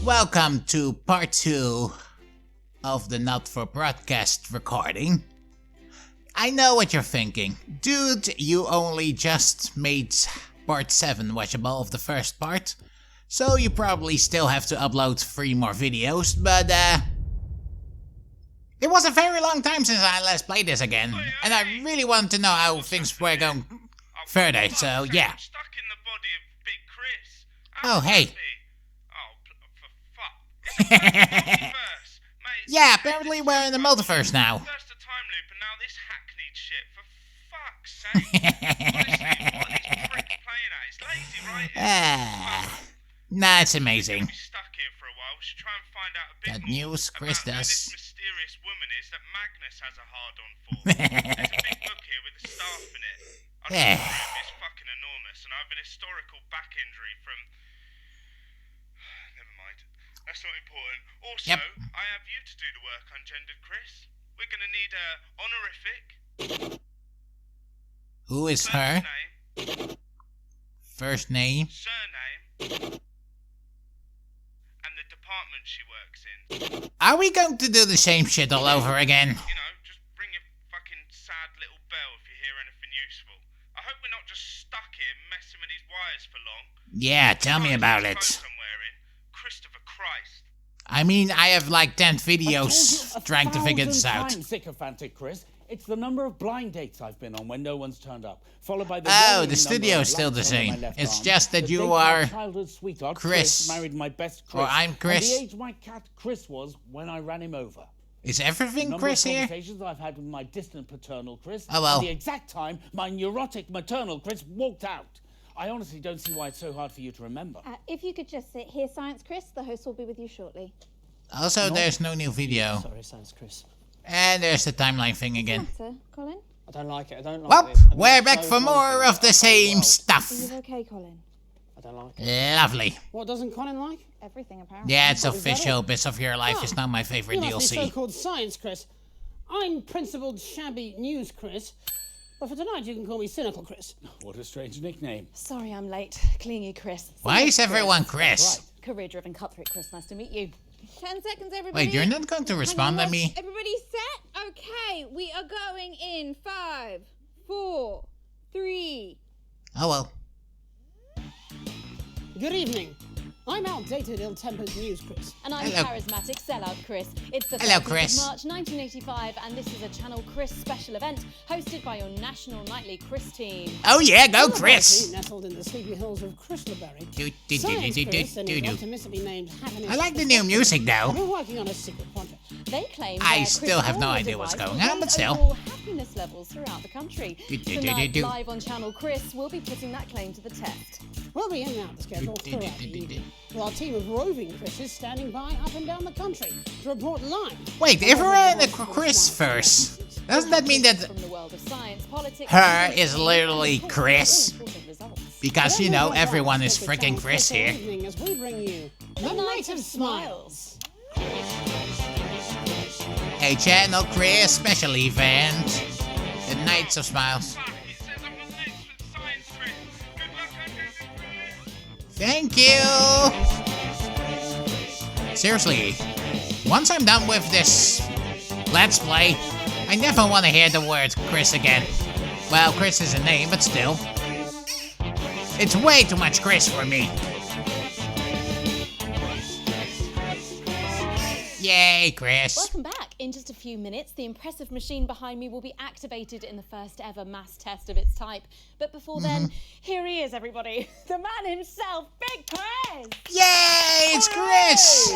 Welcome to part 2 of the Not For Broadcast recording. I know what you're thinking. Dude, you only just made part 7 watchable of the first part, so you probably still have to upload 3 more videos, but it was a very long time since I last played this again, and I really wanted to know how things were going further, so yeah. I'm stuck in the body of Big Chris. Oh, hey. For fuck. Multiverse, mate. Yeah, apparently we're in the multiverse now. First a time loop and now this hackneyed shit. For fuck's sake. Honestly, what are these pricks playing at? It's lazy, right? Nah, it's amazing. We're gonna be stuck here for a while. We should try and find out a bit That more news Chris about who does. this mysterious woman is that Magnus has a hard-on for. There's a big book here with a staff in it. I don't it's fucking enormous, and I have an historical back injury from... Never mind. That's not important. Also, Yep. I have you to do the work, ungendered Chris. We're gonna need a honorific. Who is First her? name, First name? surname, and the department she works in. Are we going to do the same shit all over again? You know, just ring your fucking sad little bell if you hear anything useful. I hope we're not just stuck here messing with these wires for long. Yeah, tell me about it. Somewhere in Christopher Christ. I mean, I have like 10 videos I told you trying to figure this 1,000 out. times, sycophantic Chris. It's the number of blind dates I've been on when no one's turned up, followed by the Oh, worrying the studio number is of still the laps on my same. left It's arm, just that the you date my are childhood sweetheart Chris. married my best Chris, Or I'm Chris. and the age my cat Chris was when I ran him over. Is The everything number Chris of here? conversations I've had with my distant paternal Chris, Oh, well. and the exact time my neurotic maternal Chris walked out. I honestly don't see why it's so hard for you to remember. If you could just sit here, Science Chris, the host will be with you shortly. Also, there's no new video. Sorry, Science Chris. And there's the timeline thing again. What's the matter, Colin? I don't like it. I don't like Well, this. I mean, we're it's back so for more confident of the about same world. stuff. Are you okay, Colin? I don't like it. Lovely. What doesn't Colin like? Everything, apparently. Yeah, it's Is that official. it? Bits of Your Life is now my favorite You must be DLC. so-called Science Chris. I'm Principled Shabby News Chris. But for tonight, you can call me Cynical Chris. What a strange nickname. Sorry I'm late. Clingy Chris. Why is everyone Chris? Career-driven cutthroat Chris. Nice to meet you. 10 seconds, everybody. Wait, you're not going to respond to me? Everybody set? Okay, we are going in 5, 4, 3. Oh well. Good evening. I'm outdated, ill-tempered News Chris. And I'm Hello. charismatic sellout Chris. It's the Hello, 30th Chris. of March 1985 and this is a Channel Chris special event hosted by your national nightly Chris team. Oh yeah, go Our Chris! party, nestled in the sleepy hills of Christleberry. Do, do, do, Science do, do, Chris do, and do, his do. optimistically named Happiness I like the new music though. We're working on a secret project. They claim I their still have no Chris idea what's device going will on, but raise still. overall happiness levels throughout the country. Do, do, do, Tonight, do, do. live on Channel Chris, we'll be putting that claim to the test. We'll be in and out the schedule Do, do, throughout do, the do, do. evening, with our team of roving Chris's standing by up and down the country to report live. Wait, if we're in the Chris verse, doesn't that mean that From the world of science, politics, her and is literally all Chris? important results. Because, you know, everyone is freaking Chris here. Evening as we bring you the Night of Smiles. A Channel Chris special event. The Nights of Smiles. Fuck, it says I'm not next for Science Chris. Good luck, ungendered Chris. Thank you! Seriously, once I'm done with this Let's Play, I never want to hear the word Chris again. Well, Chris is a name, but still. It's way too much Chris for me. Yay, Chris. Welcome back. In just a few minutes, the impressive machine behind me will be activated in the first ever mass test of its type. But before then, here he is, everybody. The man himself, Big Chris! Yay, it's Chris!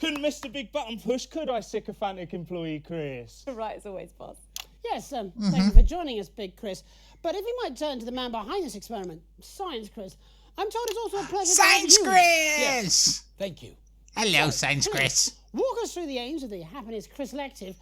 Couldn't miss the big button push, could I, sycophantic employee Chris? Right, as always, boss. Yes, thank you for joining us, Big Chris. But if we might turn to the man behind this experiment, Science Chris. I'm told it's also a pleasure Science to have you. Chris! Thank you. Hello, Science Please, Chris. Walk us through the aims of the Happiness Chris Lective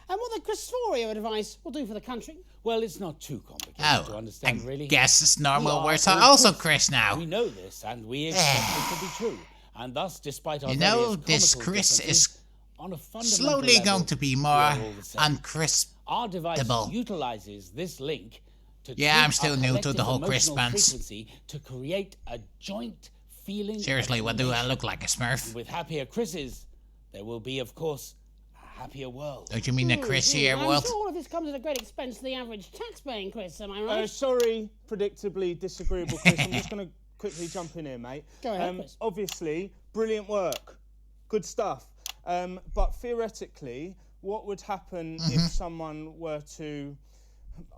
and what the Christorio device will do for the country. Well, it's not too complicated to Oh, I understand, really. guess it's We normal are words all are also Chris. Chris now. We know this, and we expect it to be true. And thus, despite our You know, various this comical Chris differences, is on a fundamental slowly level, going to be we more are all the same. uncrisp. Our device Double. utilizes this link to Yeah, tweak I'm still our new to the collective whole Chris emotional pants. frequency to create a joint feeling. Seriously, what do I look like, a Smurf? With happier Chris's, there will be, of course, a happier world. Don't you mean a Chrisier I'm world? sure all of this comes at a great expense to the average tax-paying Chris, am I right? Sorry, predictably disagreeable, Chris. I'm just going to quickly jump in here, mate. Go ahead, Chris. Obviously, brilliant work. Good stuff. But theoretically, what would happen if someone were to,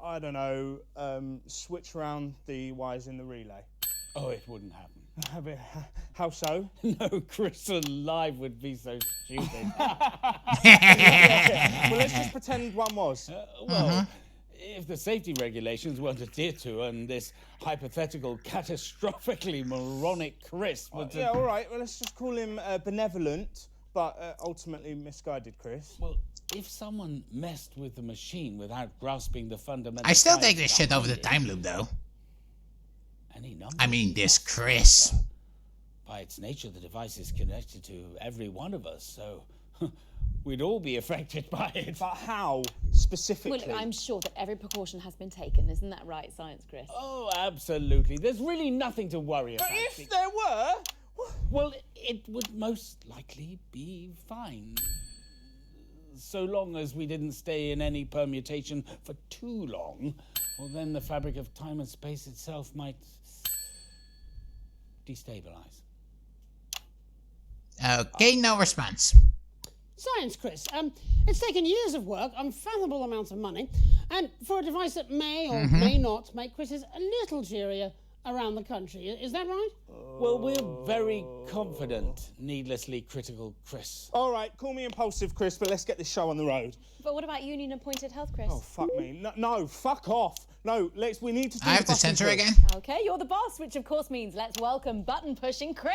I don't know, switch around the wires in the relay? Oh, it wouldn't happen. How so? No, Chris alive would be so stupid. Well, let's just pretend one was. Well, if the safety regulations weren't adhered to and this hypothetical catastrophically moronic Chris would... Yeah, all right. Well, let's just call him benevolent, but ultimately misguided Chris. Well, if someone messed with the machine without grasping the fundamental... I still take science this shit over the behind time loop, though. it, any number I mean, of this people. Chris. By its nature, the device is connected to every one of us, so we'd all be affected by it. But how, specifically? Well, look, I'm sure that every precaution has been taken. Isn't that right, Science Chris? Oh, absolutely. There's really nothing to worry about. But if there were... Well, it would most likely be fine. So long as we didn't stay in any permutation for too long, well, then the fabric of time and space itself might destabilize. Okay, no response. Science, Chris. It's taken years of work, unfathomable amounts of money, and for a device that may or may not make Chris's a little cheerier around the country. Is that right? Well, we're very confident, needlessly critical Chris. All right, call me impulsive, Chris, but let's get this show on the road. But what about union-appointed health, Chris? Oh, fuck me. No, fuck off. No, we need to do I have the to button censor push. again? Okay, you're the boss, which of course means let's welcome button-pushing Chris.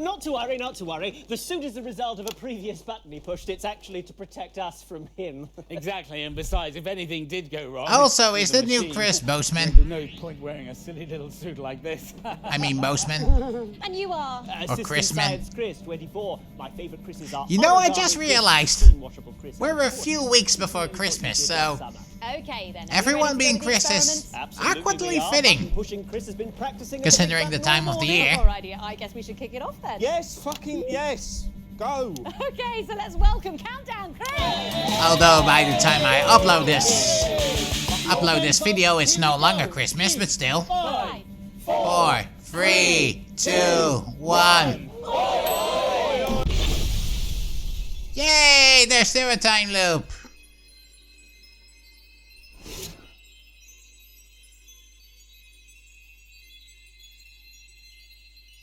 Not to worry, not to worry. The suit is the result of a previous button he pushed. It's actually to protect us from him. Exactly, and besides, if anything did go wrong... Also, with is the new machine, Chris Boseman? there's no point wearing a silly little suit like this. I mean, Boseman. And you are? Assistant Chris Man. Science Chris, 24. My favourite Chris's are... You know, I Oliver, just Chris, realized Washable Chris, we're a and few weeks before Christmas, so Okay, then. Are you everyone ready being to go to the Chris is experiment? Absolutely awkwardly we are. fitting, Pushing Chris has been practicing considering at the big time button of the all year. All righty, I guess we should kick it off then. Yes, fucking yes. Go. Okay, so let's welcome Countdown Chris. although by the time I upload this video, it's no longer Christmas, but still. 5, 4, 3, 2, 1. Yay! There's still a time loop.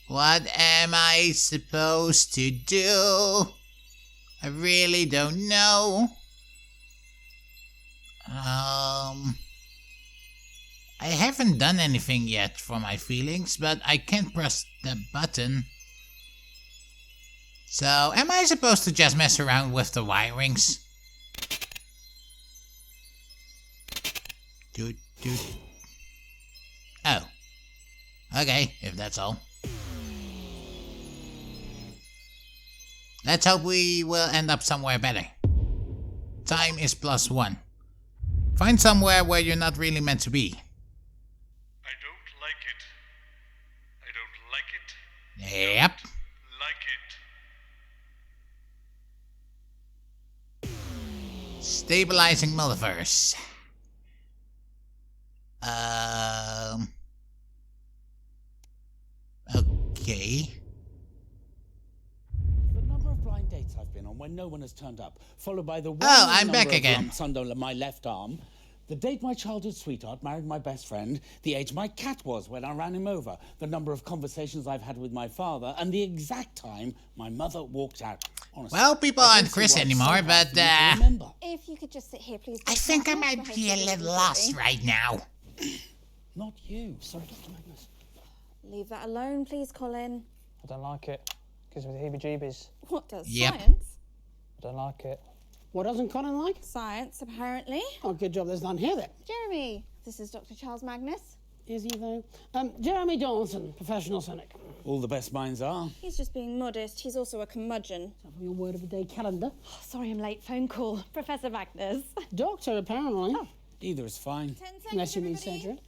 What am I supposed to do? I really don't know. I haven't done anything yet for my feelings, but I can't press the button. So, am I supposed to just mess around with the wirings? Doot, doot. Oh. Okay, if that's all. Let's hope we will end up somewhere better. Time is +1. Find somewhere where you're not really meant to be. I don't like it. I don't like it. Yep. Like it. Stabilizing multiverse. Okay. The number of blind dates I've been on when no one has turned up, followed by the I'm number back of again. lumps under my left arm, the date my childhood sweetheart married my best friend, the age my cat was when I ran him over, the number of conversations I've had with my father, and the exact time my mother walked out. Honestly, Well, people I don't aren't see Chris why it's anymore, so hard but, for me to remember. If you could just sit here, please. I Dr. think I Magnus, might we're be a hoping little you're lost sorry. right now. Not you. Sorry, Dr. Magnus. Leave that alone, please, Colin. I don't like it. Gives me the heebie-jeebies. What does Yep. science? I don't like it. What doesn't Colin like? Science, apparently. Oh, good job there's none here then. Jeremy, this is Dr. Charles Magnus. Is he though? Jeremy Dawson, professional cynic. All the best minds are. He's just being modest. He's also a curmudgeon. Have your word of the day calendar. Sorry I'm late. Phone call. Professor Magnus. Doctor, apparently. Either is fine. 10 seconds, Unless you mean everybody. surgery.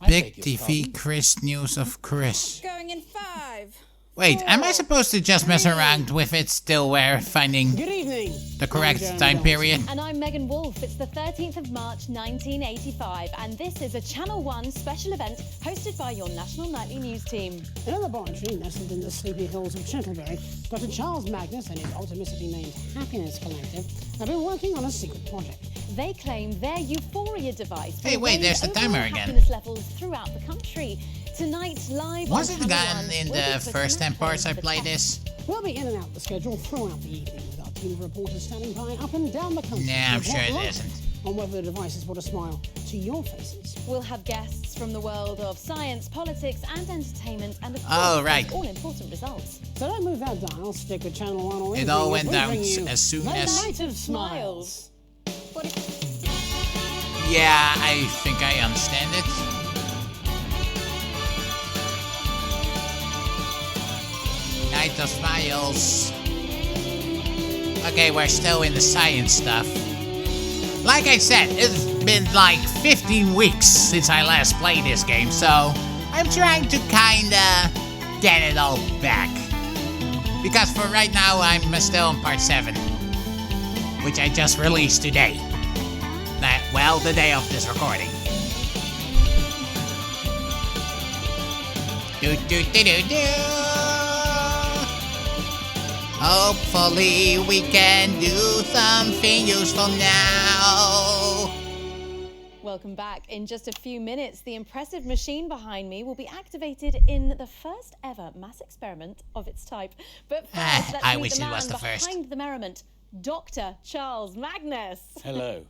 Big TV Chris news of Chris. Going in 5. Wait, am I supposed to just mess around with it still where finding Good evening. the correct time period? And I'm Megan Wolf. It's the 13th of March 1985, and this is a Channel 1 special event hosted by your national nightly news team. In a laboratory nestled in the sleepy hills of Chittlebury, Dr. Charles Magnus and his optimistically named Happiness Collective have been working on a secret project. They claim their Euphoria device. Hey, will wait, raise there's the timer overall again. Happiness levels throughout the country. Tonight, live Wasn't on the Channel guy 1, in we'll the be putting first a 10 parts I close to the played test. this? We'll be in and out the schedule throughout the evening with our team of reporters standing by up and down the country. Nah, I'm to sure it report isn't. on whether the device has brought a smile to your faces. We'll have guests from the world of science, politics, and entertainment, and of course, Oh, right. those all-important results. So don't move that dial, stick with Channel 1 or It anything, all as went we down bring you as soon the as- Night of Smiles. What if- Yeah, I think I understand it. Night of Smiles. Okay, we're still in the science stuff. Like I said, it's been like 15 weeks since I last played this game, so I'm trying to kinda get it all back. Because for right now, I'm still on part 7, which I just released today. Well, the day of this recording. Hopefully we can do something useful now. Welcome back. In just a few minutes, the impressive machine behind me will be activated in the first ever mass experiment of its type. But first, let's I meet wish the it man was the first. behind the merriment, Dr. Charles Magnus. Hello.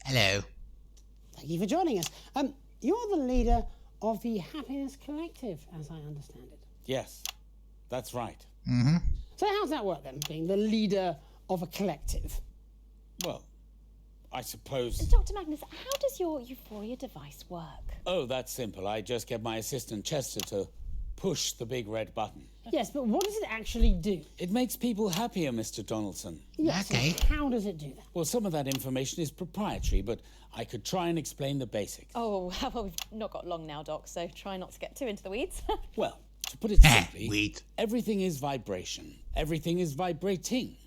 Hello. Thank you for joining us. You're the leader of the Happiness Collective, as I understand it. Yes, that's right. So how's that work then, being the leader of a collective? Well, I suppose... Dr. Magnus, how does your Euphoria device work? Oh, that's simple. I just get my assistant Chester to push the big red button. Yes, but what does it actually do? It makes people happier, Mr. Donaldson. Yes, Okay. and how does it do that? Well, some of that information is proprietary, but I could try and explain the basics. Oh, well, we've not got long now, Doc, so try not to get too into the weeds. Well, to put it simply, Weed. everything is vibration. Everything is vibrating.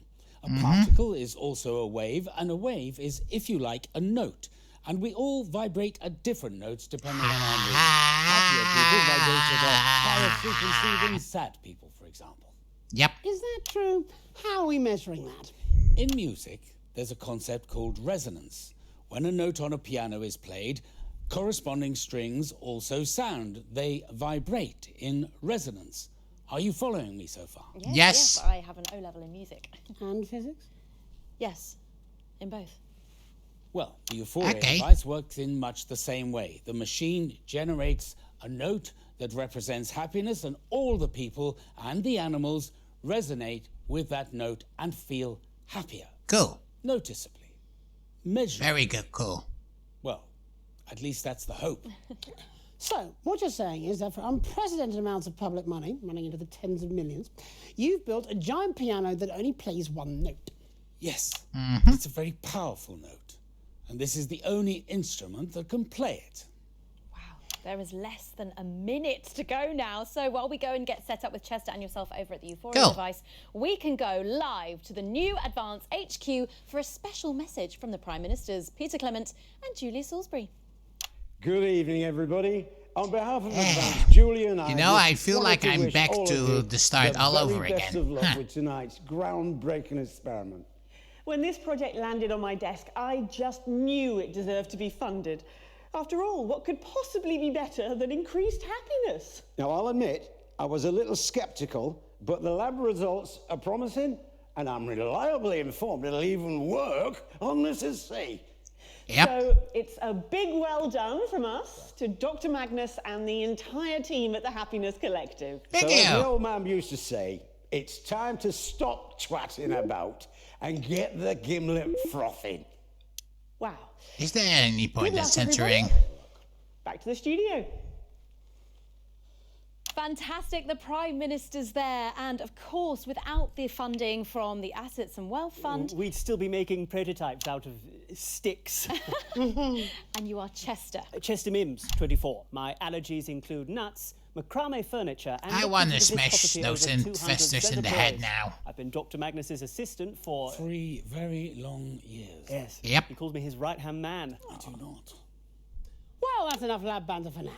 A particle is also a wave, and a wave is, if you like, a note. And we all vibrate at different notes depending on our mood. Happier people vibrate at a higher frequency than sad people, for example. Yep. Is that true? How are we measuring that? In music, there's a concept called resonance. When a note on a piano is played, corresponding strings also sound. They vibrate in resonance. Are you following me so far? Yes. I have an O-level in music. And physics? Yes, in both. Well, the Euphoria Okay. device works in much the same way. The machine generates a note that represents happiness, and all the people and the animals resonate with that note and feel happier, Cool. noticeably, measurably. Very good. Cool. Well, at least that's the hope. So, what you're saying is that for unprecedented amounts of public money, running into the tens of millions, you've built a giant piano that only plays one note. Yes, it's a very powerful note, and this is the only instrument that can play it. Wow, there is less than a minute to go now. So while we go and get set up with Chester and yourself over at the Euphoria Cool. device, we can go live to the new Advance HQ for a special message from the Prime Ministers, Peter Clement and Julia Salisbury. Good evening, everybody. On behalf of Advance, Julia and I... You know, I just feel wanted like to I'm wish back all of to you the start all very over best again. of luck Huh. with tonight's groundbreaking experiment. When this project landed on my desk, I just knew it deserved to be funded. After all, what could possibly be better than increased happiness? Now, I'll admit, I was a little skeptical, but the lab results are promising, and I'm reliably informed it'll even work on Mrs. C. Yep. So it's a big well done from us to Dr. Magnus and the entire team at the Happiness Collective. Thank So, as you. the old man used to say, it's time to stop twatting about and get the gimlet frothing. Wow. Is there any point Good in luck, censoring? everybody. Back to the studio. Fantastic. The Prime Minister's there. And of course, without the funding from the Assets and Wealth Fund... We'd still be making prototypes out of sticks. And you are Chester. Chester Mims, 24. My allergies include nuts, macrame furniture, and... I want to smash those infestors in the head now. I've been Dr. Magnus's assistant for... 3 very long years. Yes. Yep. He calls me his right-hand man. I do not. Well, that's enough lab banter for now.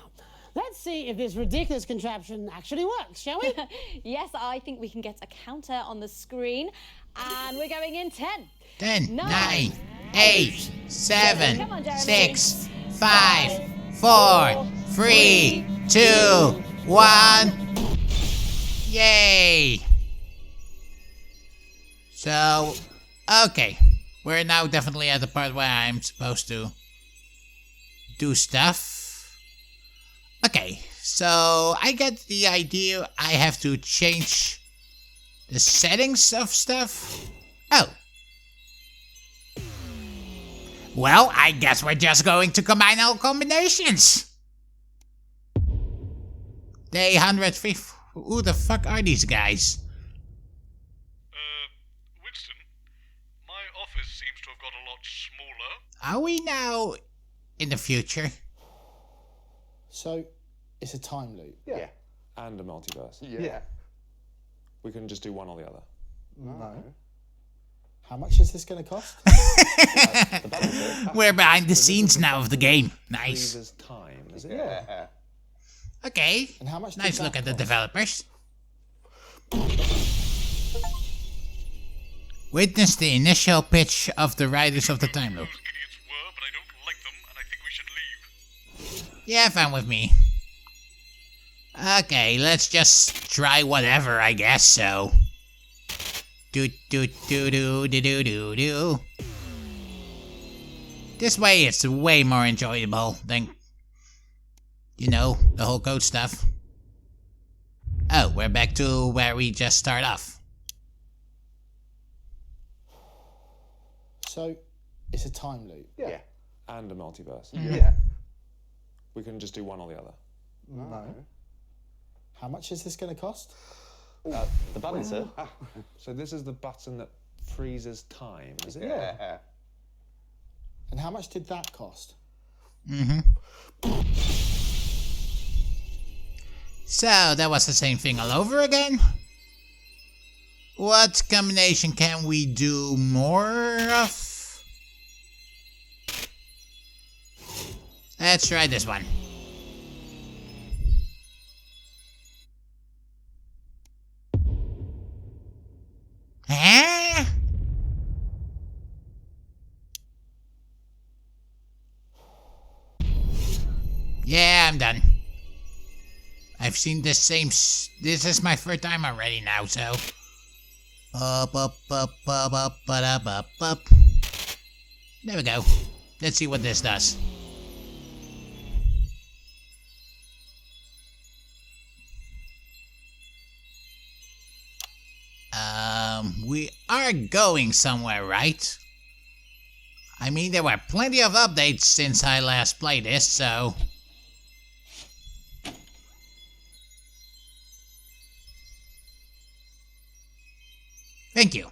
Let's see if this ridiculous contraption actually works, shall we? Yes, I think we can get a counter on the screen. And we're going in 10. 10, 9, 9, 8, 7, Come on, Jeremy. 6, 5, 4, 3, 2, 1. Yay! So, okay. We're now definitely at the part where I'm supposed to do stuff. Okay, so I get the idea I have to change the settings of stuff. Oh. Well, I guess we're just going to combine all combinations. Day 103. Who the fuck are these guys? Winston, my office seems to have got a lot smaller. Are we now in the future? So, it's a time loop. Yeah. And a multiverse. Yeah. We couldn't just do one or the other. No. How much is this going to cost? We're behind the scenes now of the game. Nice. Freezes time, is it? Yeah. Okay. And how much did Nice that look at the cost? developers. Witness the initial pitch of the Riders of the Time Loop. Yeah, fine with me. Okay, let's just try whatever, I guess so. Do do do do do do do do. This way it's way more enjoyable than, you know, the whole code stuff. Oh, we're back to where we just start off. So, it's a time loop. Yeah. And a multiverse. Yeah. We couldn't just do one or the other. No. How much is this going to cost? The button, sir. So this is the button that freezes time, is it? Yeah. And how much did that cost? So, that was the same thing all over again? What combination can we do more of? Let's try this one. Huh? Yeah, I'm done. I've seen this same this is my third time already now, so... Up. There we go. Let's see what this does. We are going somewhere, right? I mean, there were plenty of updates since I last played this, so... Thank you.